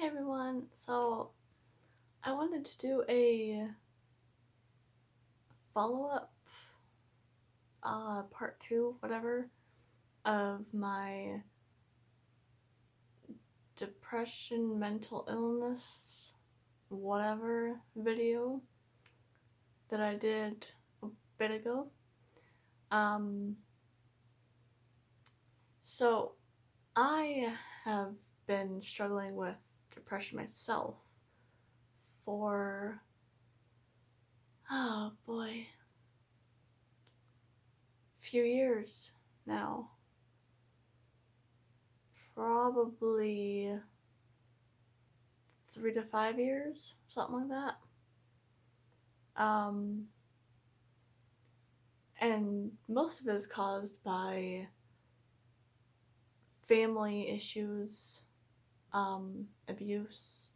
Hey everyone, so I wanted to do a follow-up, part two, whatever, of my depression, mental illness, whatever video that I did a bit ago. Um, so I have been struggling with depression myself for, oh boy, few years now. Probably 3 to 5 years, something like that. And most of it is caused by family issues, abuse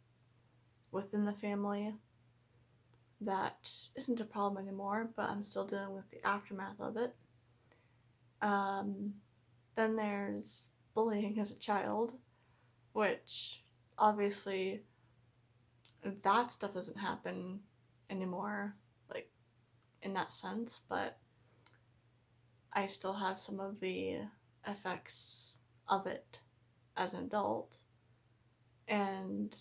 within the family that isn't a problem anymore, but I'm still dealing with the aftermath of it. Um, then there's bullying as a child, which obviously that stuff doesn't happen anymore, like in that sense, but I still have some of the effects of it as an adult. And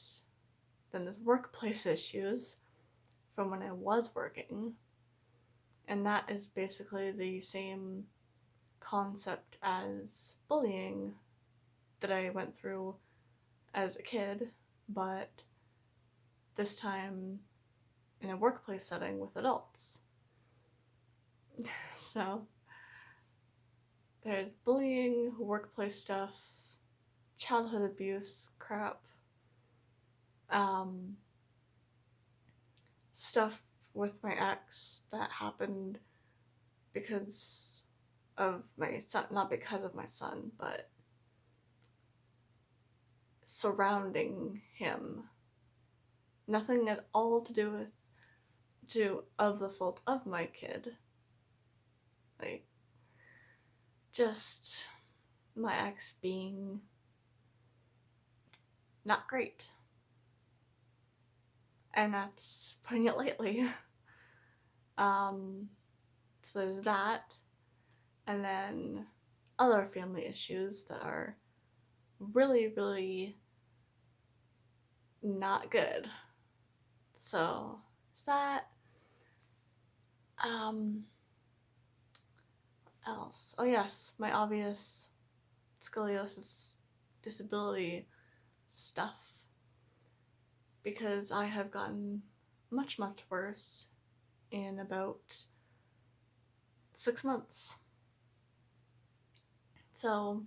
then there's workplace issues from when I was working, and that is basically the same concept as bullying that I went through as a kid, but this time in a workplace setting with adults. So there's bullying, workplace stuff, childhood abuse crap, um, stuff with my ex that happened because of my son, not because of my son, but surrounding him. Nothing at all to do with of the fault of my kid. Like, just my ex being not great. And that's putting it lightly. So there's that. And then other family issues that are really, really not good. So is that. What else? Oh yes, my obvious scoliosis disability stuff. Because I have gotten much, much worse in about 6 months. So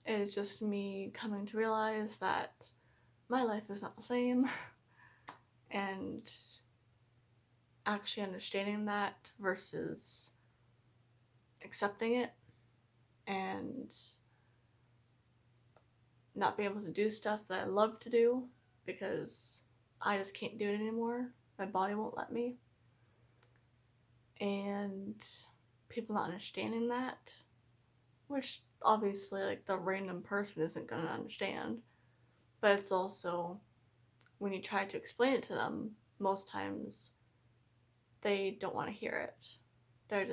it is just me coming to realize that my life is not the same, and actually understanding that versus accepting it and not being able to do stuff that I love to do because I just can't do it anymore. My body won't let me. And people not understanding that, which obviously, like, the random person isn't going to understand. But it's also, when you try to explain it to them, most times they don't want to hear it. They're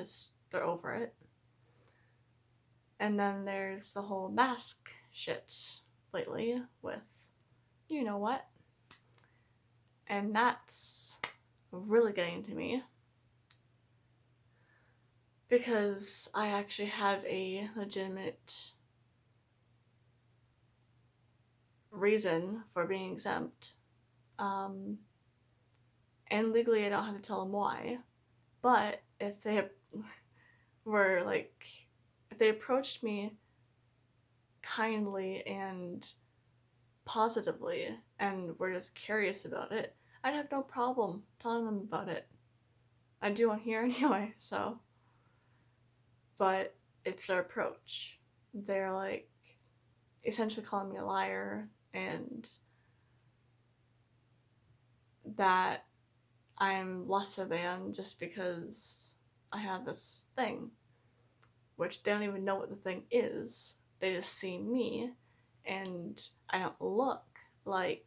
over it. And then there's the whole mask shit lately with you know what. And that's really getting to me. Because I actually have a legitimate reason for being exempt. And legally I don't have to tell them why. But if they were like, if they approached me kindly and positively and were just curious about it, I'd have no problem telling them about it. I do on here anyway, so. But it's their approach. They're like essentially calling me a liar and that I'm lesser than just because I have this thing, which they don't even know what the thing is. They just see me, and I don't look like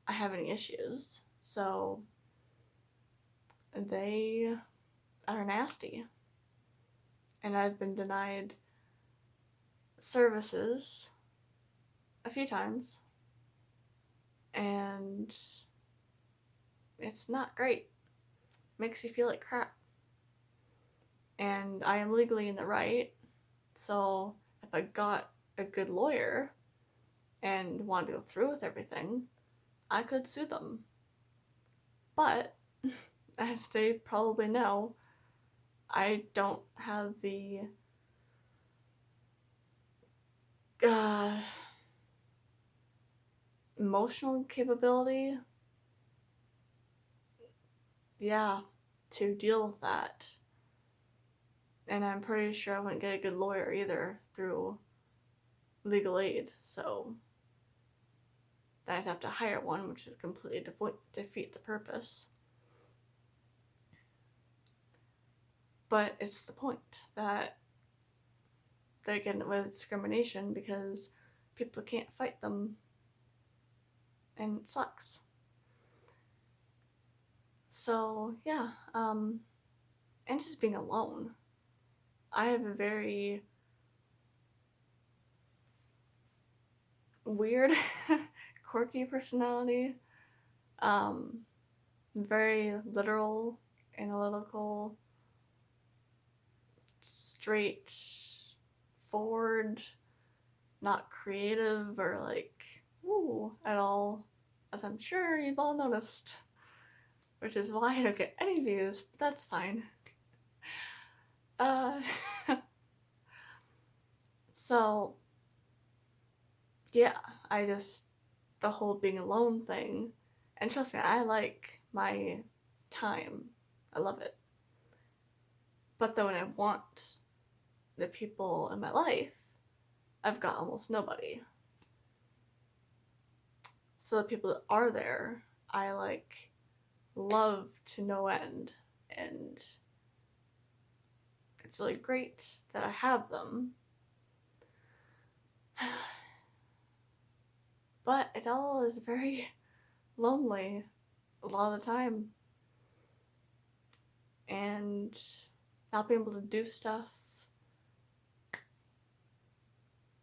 I have any issues. So they are nasty. And I've been denied services a few times. And it's not great. Makes you feel like crap. And I am legally in the right. So if I got a good lawyer and wanted to go through with everything, I could sue them. But as they probably know, I don't have the emotional capability, to deal with that. And I'm pretty sure I wouldn't get a good lawyer either through legal aid, so I'd have to hire one, which is completely defeat the purpose. But it's the point that they're getting away with discrimination because people can't fight them, and it sucks. So yeah, and just being alone. I have a very weird, quirky personality. Very literal, analytical, straightforward, not creative or like, woo, at all, as I'm sure you've all noticed. Which is why I don't get any views, but that's fine. So, yeah, the whole being alone thing, and trust me, I like my time. I love it. But then when I want the people in my life, I've got almost nobody. So the people that are there, I love to no end, and it's really great that I have them. But it all is very lonely a lot of the time. And not being able to do stuff.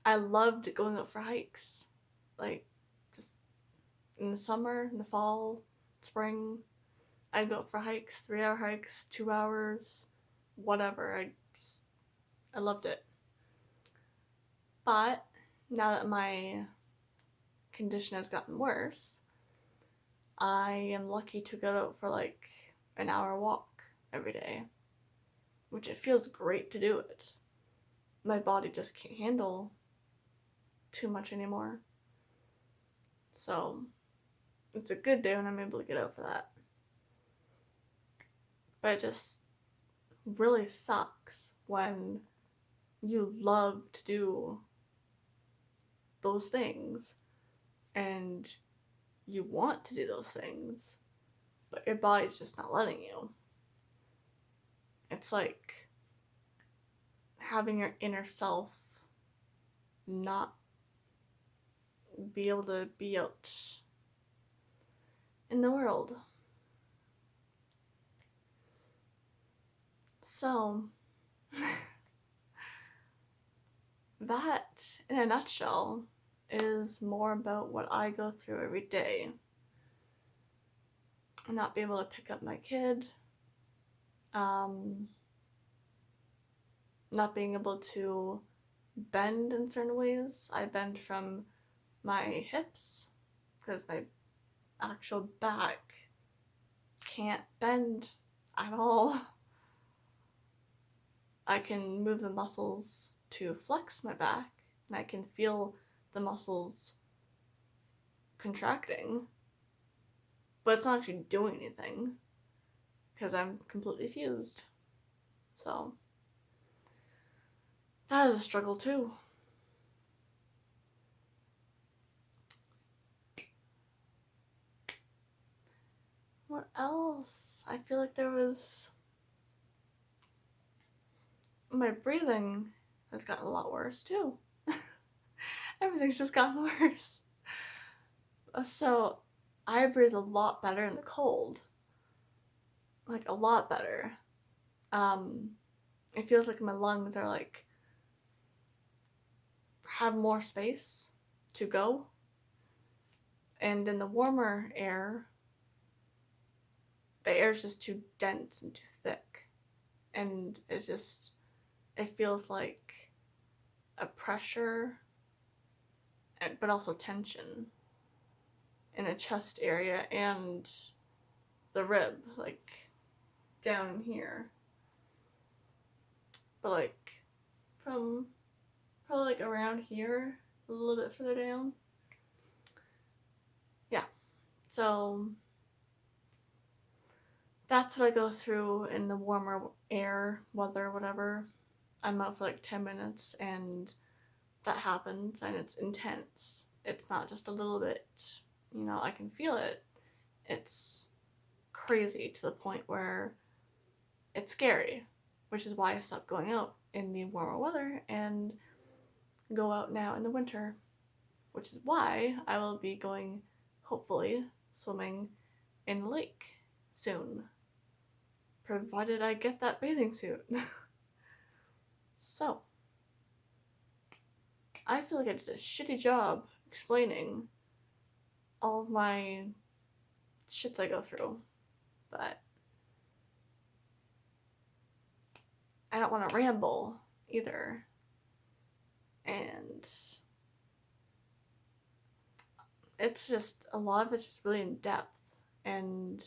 I loved going out for hikes. Just in the summer, in the fall, spring, I'd go out for hikes, 3-hour hikes, 2 hours, whatever. I loved it. But now that my condition has gotten worse, I am lucky to go out for an hour walk every day, which it feels great to do it. My body just can't handle too much anymore. So it's a good day when I'm able to get out for that. But it just really sucks when you love to do those things and you want to do those things, but your body's just not letting you. It's like having your inner self not be able to be out in the world. So, that, in a nutshell, is more about what I go through every day. Not being able to pick up my kid, not being able to bend in certain ways. I bend from my hips because my actual back can't bend at all. I can move the muscles to flex my back, and I can feel the muscles contracting, but it's not actually doing anything because I'm completely fused. So that is a struggle too. What else? I feel like there was... My breathing has gotten a lot worse too. Everything's just gotten worse. So I breathe a lot better in the cold. Like, a lot better. It feels like my lungs are like, have more space to go. And in the warmer air, the air is just too dense and too thick. And it feels like a pressure, but also tension in the chest area and the rib, like down here. But like from probably like around here, a little bit further down. Yeah. So that's what I go through in the warmer air, weather, whatever. I'm out for like 10 minutes and that happens and it's intense. It's not just a little bit, I can feel it. It's crazy to the point where it's scary, which is why I stopped going out in the warmer weather and go out now in the winter, which is why I will be going, hopefully, swimming in a lake soon, provided I get that bathing suit. So, I feel like I did a shitty job explaining all of my shit that I go through, but I don't want to ramble either. And it's just, a lot of it's just really in depth. And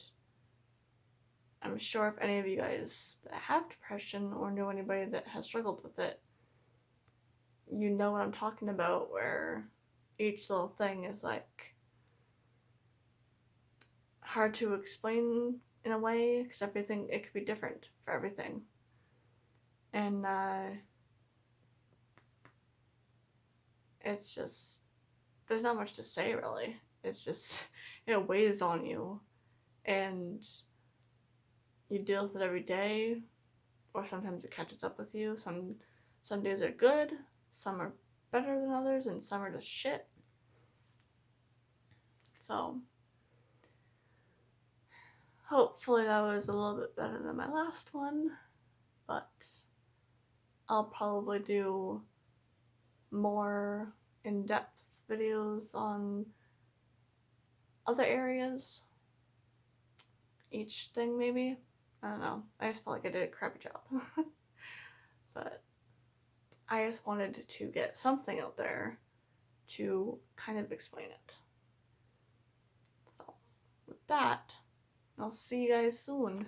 I'm sure if any of you guys that have depression or know anybody that has struggled with it, you know what I'm talking about, where each little thing is like hard to explain in a way, because everything, it could be different for everything. And it's just, there's not much to say really. It's just, it weighs on you and you deal with it every day, or sometimes it catches up with you. Some days are good, some are better than others, and some are just shit. So hopefully that was a little bit better than my last one, but I'll probably do more in-depth videos on other areas, each thing maybe. I don't know. I just felt like I did a crappy job. But I just wanted to get something out there to kind of explain it. So with that, I'll see you guys soon.